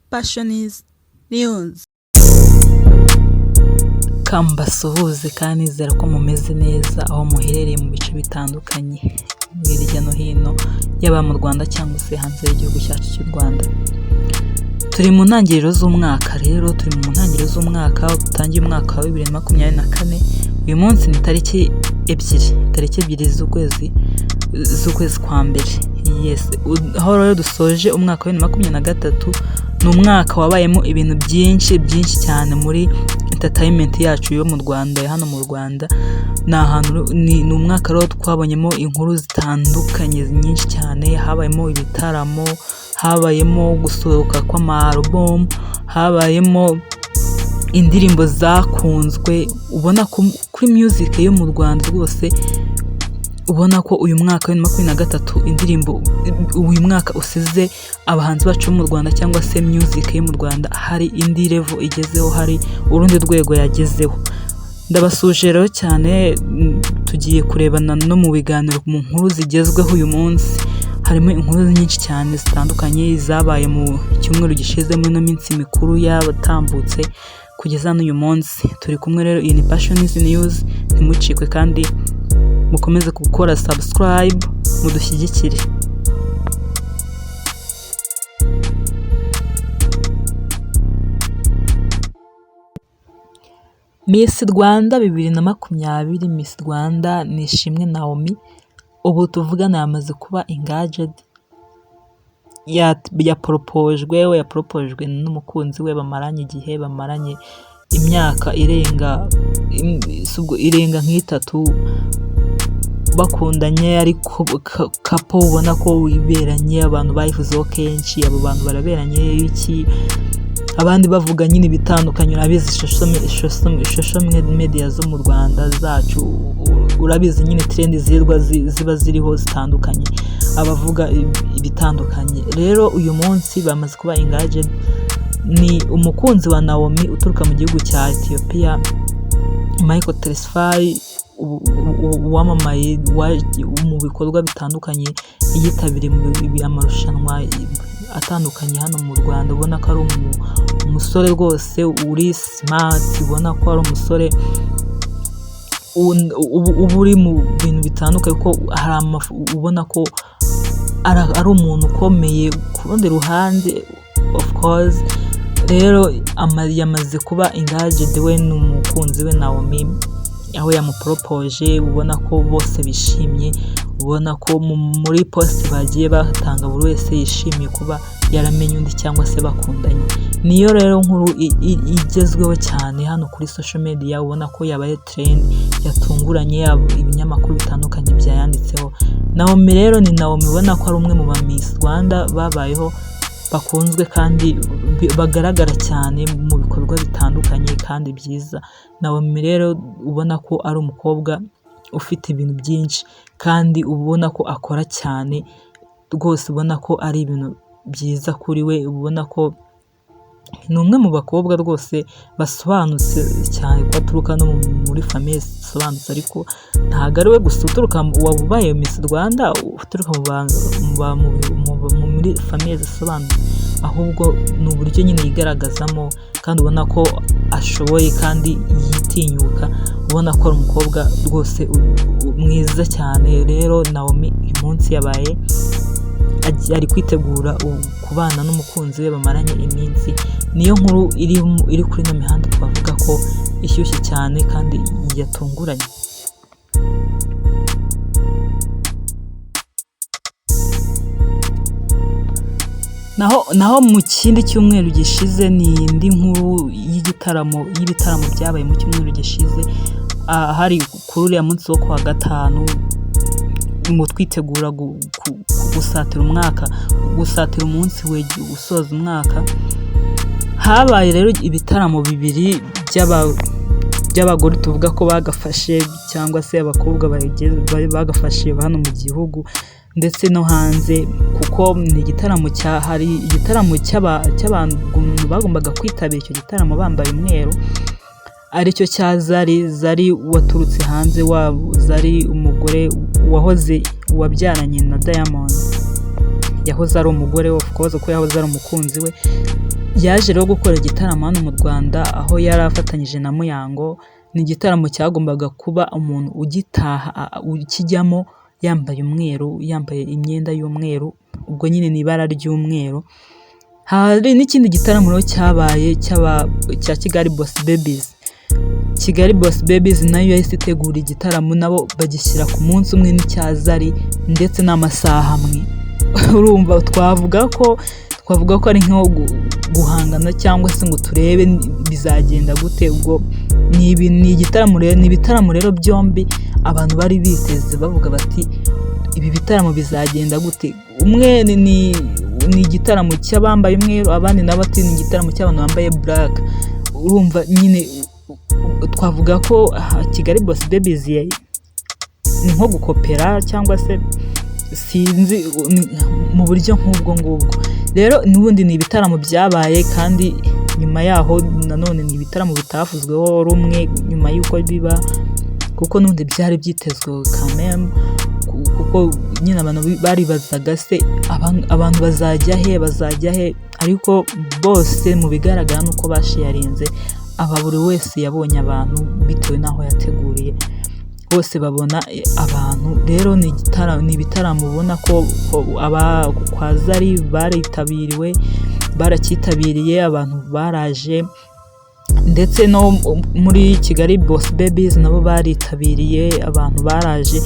Passions News. Kambasuhuze kandi nizera ko mumeze neza aho muherereye mu bice bitandukanye hirya no hino yaba mu Rwanda cyangwa se hanze y'igihugu cyacu cy'u Rwanda. Turi mu ntangiriro z'umwaka rero utangiye umwaka wa 2024. Uyu munsi ni tariki ebyiri z'ukwezi kwa mbere. Yes, aho rero dusoje umwaka wa 2023. Ni umwaka wabayemo ibintu byinshi cyane muri entertainment yacu yo mu Rwanda, hano mu Rwanda. Ni umwaka rero twabonyemo inkuru zitandukanye nyinshi cyane, habayemo ibitaramo, habayemo gusohoka kw'ama-album, habayemo indirimbo zakunzwe. Ubona ko kuri music yo mu Rwanda rwose ubona ko uyu mwaka wa 2023 indirimbo uyu mwaka usize abahanzi bacu mu Rwanda cyangwa se music yo mu Rwanda hari indi level igezeho, hari urundi rwego yagezeho. Ndabasuje rero cyane, tugiye kurebana no mu biganiro mu nkuru zigezweho uyu munsi. Harimo inkuru nyinshi cyane zitandukanye zabaye mu cyumweru gishize muri no minsi mikuru yabatambutse kugeza n'uyu munsi. Turi kumwe rero, iyi ni Passions News. Ntimucikwe kandi mukomeze gukora subscribe, mudushyigikire. Miss Rwanda 2020, Miss Rwanda Nishimwe Naomi ubu tuvugana yamaze kuba engaged, yaproposejwe n'umukunzi we bamaranye igihe, bamaranye imyaka irenga nk'itatu bakundanye, ariko kapo ubona ko wiberanye. Abantu bayivuzeho kenshi, abo bantu baraberanye iki, abandi bavuga nyine bitandukanye. Urabizi social media zo mu Rwanda zacu, urabizi nyine trend ziba ziriho zitandukanye, abavuga ibitandukanye. Rero uyu munsi bamaze kuba engaged. Ni umukunzi wa Naomi uturuka mu gihugu cya Ethiopia, Michael Tesfaye, wamamaye mu bikorwa bitandukanye, yitabiriye mu amarushanwa atandukanye hano mu Rwanda. Ubona ko ari umusore rwose uri smart, ubona ko ari umusore uri mu bintu bitandukanye, ko ubona ko ari umuntu ukomeye ku rundi ruhande of course. Rero yamaze kuba engaged we n'umukunzi we Naomi, aho yamupropoje. Ubona ko bose bishimye, ubona ko muri post bagiye batanga buri wese yishimiye kuba yaramenye undi cyangwa se bakundanye. Niyo rero nkuru igezweho cyane hano kuri social media. Ubona ko yabaye trend, yatunguranye, ibinyamakuru bitandukanye byayanditseho. Naomi rero ni Naomi ubona ko ari umwe mu ba Miss Rwanda babayeho, bakunzwe kandi bagaragara cyane mu bikorwa bitandukanye kandi byiza. Naomi rero ubona ko ari umukobwa ufite ibintu byinshi kandi ubona ko akora cyane rwose, ubona ko ari ibintu byiza kuri we. Ubona ko ni umwe mu bakobwa rwose basobanutse cyane, ko aturuka no muri famille zisobanutse. Ariko ntabwo ari we gusa uturuka wabaye Miss Rwanda uturuka muri famille zisobanutse, ahubwo ni uburyo nyine yigaragazamo kandi ubona ko ashoboye kandi yitinyuka. Ubona ko ari umukobwa rwose mwiza cyane. Rero Naomi uyu munsi yabaye ari kwitegura kubana n'umukunzi we bamaranye iminsi. Niyo nkuru iri kuri no mihanda twavuga ko ishyushye cyane kandi yatunguranye. Naho mu kindi cyumweru gishize ni indi nkuru y'ibitaramo byabaye mu cyumweru gishize, hari kuri uriya munsi wo kwa gatanu mu twitegura gusatira umunsi we usoza umwaka. Habaye rero ibitaramo bibiri by'abagore tuvuga ko bagafashe, cyangwa se abakobwa bagafashe hano mu gihugu ndetse no hanze, kuko ni igitaramo cy'abantu bagombaga kwitabira icyo gitaramo bambaye umweru, aricyo cya Zari waturutse hanze wabo. Zari umugore wahoze wabyaranye na Diamond, yahoze ari umugore of course, ko yahoze ari umukunzi we. yaje rero gukora igitaramo hano mu Rwanda aho yari afatanyije na Muyango. Ni igitaramo cyagombaga kuba umuntu ugitaha ukijyamo yambaye umweru, yambaye imyenda y'umweru, ubwo nyine ni ibara ry'umweru. Hari n'ikindi gitaramo rero cyabaye cya Kigali Boss Babies. Kigali Boss Babies nayo yahise itegura igitaramo nabo bagishyira ku munsi umwe n'icya Zari ndetse n'amasaha amwe. Urumva twavuga ko ari nko guhangana cyangwa se ngo turebe bizagenda gute. Ubwo ni ibitaramo rero byombi abantu bari biteze bavuga bati ibi bitaramo bizagenda gute. Umwe ni igitaramo cy'abambaye umweru, abandi nabo ati ni igitaramo cy'abantu bambaye black. Urumva nyine twavuga ko Kigali Boss Babies ni nko gukopera cyangwa se sinzi mu buryo nk'ubwo ngubwo. Rero n'ubundi ni ibitaramo byabaye kandi nyuma yaho nanone ni ibitaramo bitavuzweho rumwe nyuma y'uko biba, kuko n'ubundi byari byitezwe kameme, kuko nyine abantu baribazaga se abantu bazajya he, ariko bose mu bigaragara nuko bashiyarinze buri wese yabonye abantu bitewe n'aho yateguriye, bose babona abantu. Rero ni ibitaramo ubona ko kwa Zari barakitabiriye, abantu baraje, ndetse no muri Kigali Boss Babies nabo baritabiriye, abantu baraje.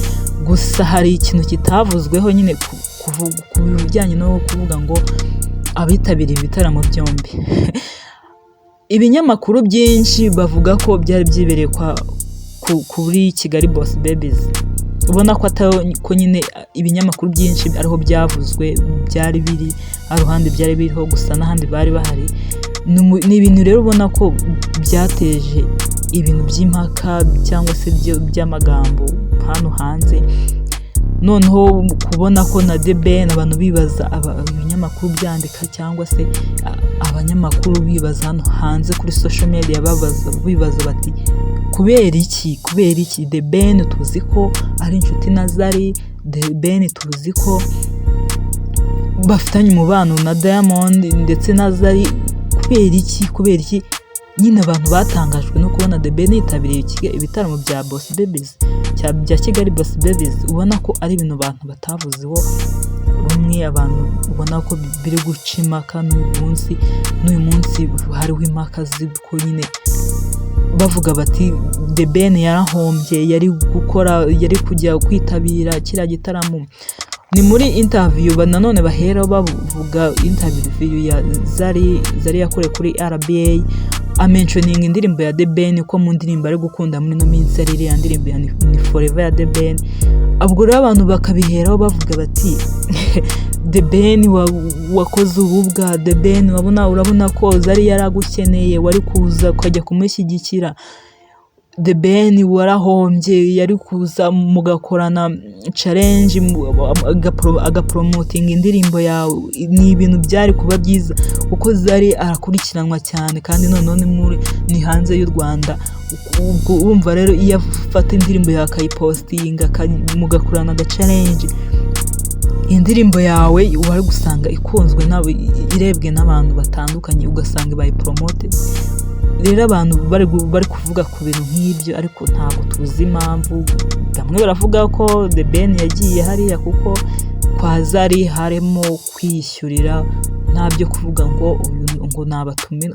Gusa hari ikintu kitavuzweho nyine ku bijyanye no kuvuga ngo abitabiriye ibitaramo byombi. Ibinyamakuru byinshi bavuga ko byari byibereye kuri Kigali Boss Babies. Ubona ko nyine ibinyamakuru byinshi ariho byavuzwe, byari biri aruhande byari biriho, gusa n'ahandi bari bahari. Ni ibintu rero ubona ko byateje ibintu by'impaka cyangwa se by'amagambo hano hanze. Noneho kubona ko na The Ben abantu bibaza, ibinyamakuru byandika cyangwa se abanyamakuru bibaza hano hanze kuri social media bibaza bati kubera iki The Ben tuzi ko ari inshuti na Zari, The Ben tuzi ko bafitanye umubano na Diamond ndetse na Zari, kubera iki nyine abantu batangajwe no kubona The Ben yitabiriye ibitaramo bya Boss Babies, bya Kigali Boss Babies. Ubona ko ari ibintu abantu batavuzeho rumwe, abantu ubona ko biri guca impaka n'uyu munsi hariho impaka z'uko nyine bavuga bati The Ben yarahombye, yari kujya kwitabira kiriya gitaramo. Ni muri interview nanone bahera bavuga interview ya Zari yakorewe kuri RBA, amentioning indirimbo ya The Ben ko mu ndirimbo ari gukunda muri no minsi ari iriya ndirimbo ya ni Forever ya The Ben. Ubwo rero abantu bakabiheraho bavuga bati The Ben wakoze ububwa, The Ben urabona ko Zari yaragukeneye, wari kuza ukajya kumushyigikira. The Ben warahombye, yari kuza mugakorana challenge agapromoting indirimbo yawe. Ni ibintu byari kuba byiza uko Zari arakurikiranwa cyane kandi none ni hanze y'u Rwanda. Ubwo urumva rero iyo afata indirimbo yawe akayipostinga mugakorana challenge, indirimbo yawe wari gusanga ikunzwe irebwe n'abantu batandukanye, ugasanga bayipromoted. Rero abantu bari kuvuga ku bintu nk'ibyo, ariko ntabwo tuzi impamvu. Bamwe baravuga ko The Ben yagiye hariya kuko kwa Zari harimo kwishyurira, ntabyo kuvuga ngo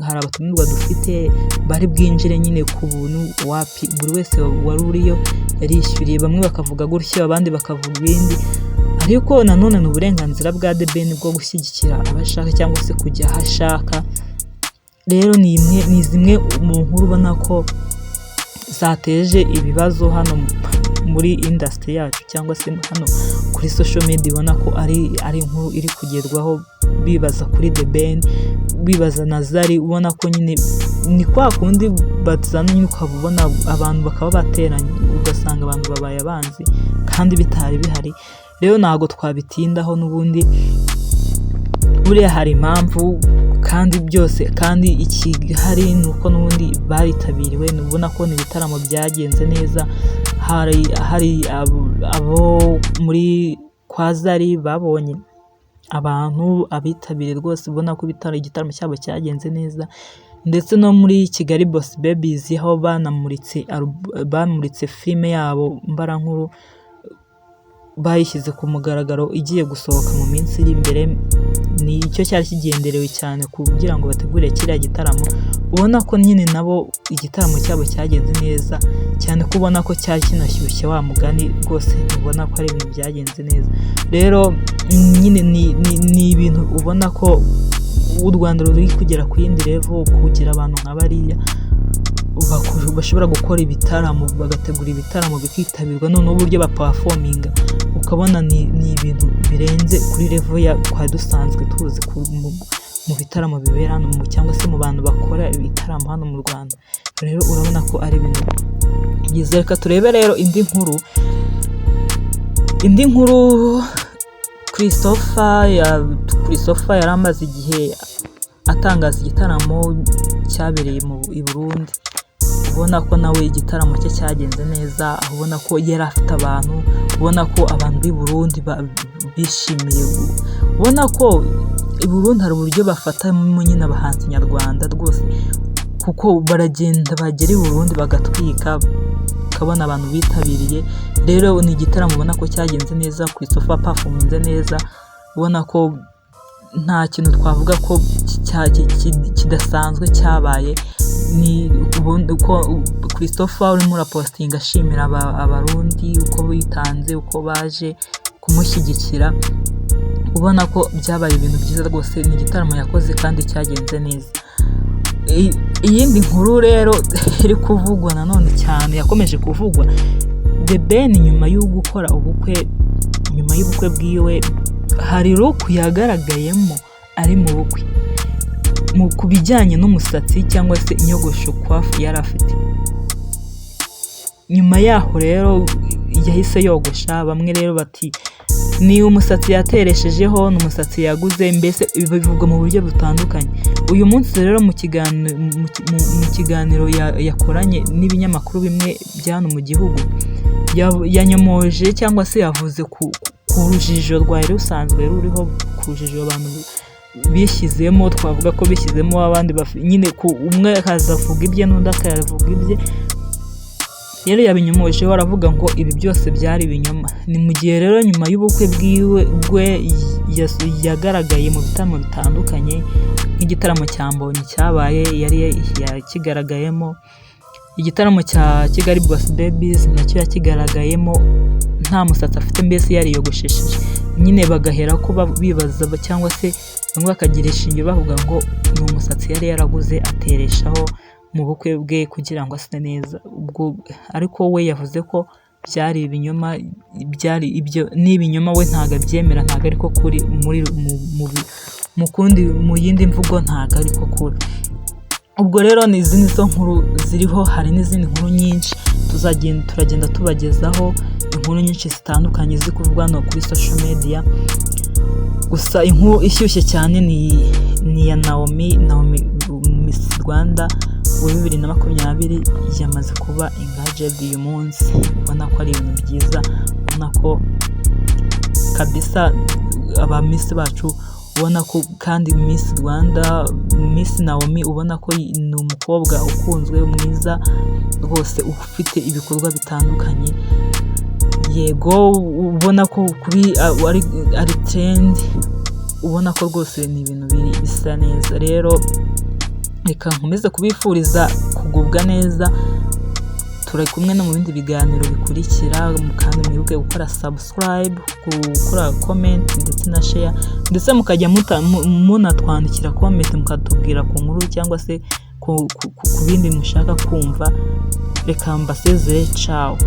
hari abatumirwa dufite bari bwinjire nyine ku buntu wapi. Buri wese wari uriyo yarishyuriye. Bamwe bakavuga gutyo, abandi bakavuga ibindi, ariko nanone ni uburenganzira bwa The Ben bwo gushyigikira abashaka cyangwa se kujya ahashaka. Rero ni zimwe mu nkuru ubona ko zateje ibibazo hano muri industry yacu cyangwa se hano kuri social media. Ubona ko ari inkuru iri kugerwaho, bibaza kuri The Ben, bibaza na Zari. Ubona ko nyine ni kwa kundi bazana nyine ukabona abantu bakaba bateranye, ugasanga abantu babaye abanzi kandi bitari bihari. Rero ntago twabitindaho, n'ubundi buriya hari impamvu kandi byose, kandi ikihari nuko n'ubundi baritabiriwe. Ubona ko ni ibitaramo byagenze neza. Hari abo muri kwa Zari babonye abantu abitabiriye rwose ubona ko igitaramo cyabo cyagenze neza, ndetse no muri Kigali Boss Babies aho bamuritse filime yabo mbarankuru bayishyize ku mugaragaro igiye gusohoka mu minsi iri imbere. Ni icyo cyari kigenderewe cyane kugira ngo bategure kiriya gitaramo. Ubona ko nyine nabo igitaramo cyabo cyagenze neza cyane, ko ubona ko cyari kinashyushye wa mugani rwose, ubona ko ari ibintu byagenze neza. Rero nyine ni ibintu ubona ko u Rwanda ruri kugera ku yindi level, kugira abantu nka bariya bashobora gukora ibitaramo, bagategura ibitaramo bikitabirwa, noneho uburyo baperforminga ukabona ni ibintu birenze kuri level ya twari dusanzwe tuzi mu bitaramo bibera hano cyangwa se mu bantu bakora ibitaramo hano mu Rwanda. Rero urabona ko ari ibintu byiza. Reka turebe rero indi nkuru. Christopher yari amaze igihe atangaza igitaramo cyabereye i Burundi. Ubona ko nawe igitaramo cye cyagenze neza, ubona ko yari afite abantu, ubona ko abantu b'i Burundi bishimiye, ubona ko i Burundi hari uburyo bafatamo nyine abahanzi nyarwanda rwose, kuko baragenda bagera i Burundi bagatwika, ukabona abantu bitabiriye. Rero ni igitaramo ubona ko cyagenze neza, Christopher performinze neza, ubona ko nta kintu twavuga ko kidasanzwe cyabaye. Ni uko Christopher urimo urapostinga ashimira abarundi uko bitanze, uko baje kumushyigikira, ubona ko byabaye ibintu byiza rwose. Ni igitaramo yakoze kandi cyagenze neza. Iyindi nkuru rero iri kuvugwa nanone cyane, yakomeje kuvugwa, The Ben nyuma yo gukora ubukwe, nyuma y'ubukwe bwiwe hari look yagaragayemo ari mu bukwe ku bijyanye n'umusatsi cyangwa se inyogosho coiffe yari afite. Nyuma yaho rero yahise yogosha, bamwe rero bati ni umusatsi yatereshejeho, n'umusatsi yaguze, mbese bivugwa mu buryo butandukanye. Uyu munsi rero mu kiganiro yakoranye n'ibinyamakuru bimwe bya hano mu gihugu, yanyomoje cyangwa se yavuze ku rujijo rwari rusanzwe ruriho, ku rujijo abantu bishyizemo, twavuga ko bishyizemo abandi nyine umwe akaza avuga ibye n'undi akavuga ibye. Rero yabinyomojeho aravuga ngo ibi byose byari ibinyoma. Ni mu gihe rero nyuma y'ubukwe bwe yagaragaye mu bitaramo bitandukanye, nk'igitaramo cya Mbonyi cyabaye yari yakigaragayemo, igitaramo cya Kigali Boss Babies nacyo yakigaragayemo nta musatsi afite, mbese yariyogoshesheje. Nyine bagahera ko bibaza cyangwa se bamwe bakagira ishingiro bavuga ngo ni umusatsi yari yaraguze atereshaho mu bukwe bwe kugira ngo ase neza. Ubwo ariko we yavuze ko byari ibinyoma, byari ibyo ni ibinyoma, we ntago abyemera, ntago ariko kuri mu yindi mvugo ntago ariko kuri. Ubwo rero ni izindi zo nkuru ziriho, hari n'izindi nkuru nyinshi turagenda tubagezaho, inkuru nyinshi zitandukanye ziri kuvugwa no kuri social media. Gusa inkuru ishyushye cyane ni ya Naomi Miss Rwanda wa 2020 yamaze kuba engaged uyu munsi. Ubona ko ari ibintu byiza, ubona ko kabisa aba Miss bacu, ubona ko kandi Miss Rwanda, Miss Naomi, ubona ko ni umukobwa ukunzwe mwiza rwose, ufite ibikorwa bitandukanye. Yego ubona ko kuri ari trend, ubona ko rwose ni ibintu biri bisa neza. Rero reka nkomeze kubifuriza kugubwa neza, turi kumwe no mu bindi biganiro bikurikira, kandi mwibuke gukora subscribe, gukora comment ndetse na share, ndetse mukajya munatwandikira comment mukatubwira ku nkuru cyangwa se ku bindi mushaka kumva. Reka mbasezere, ciao.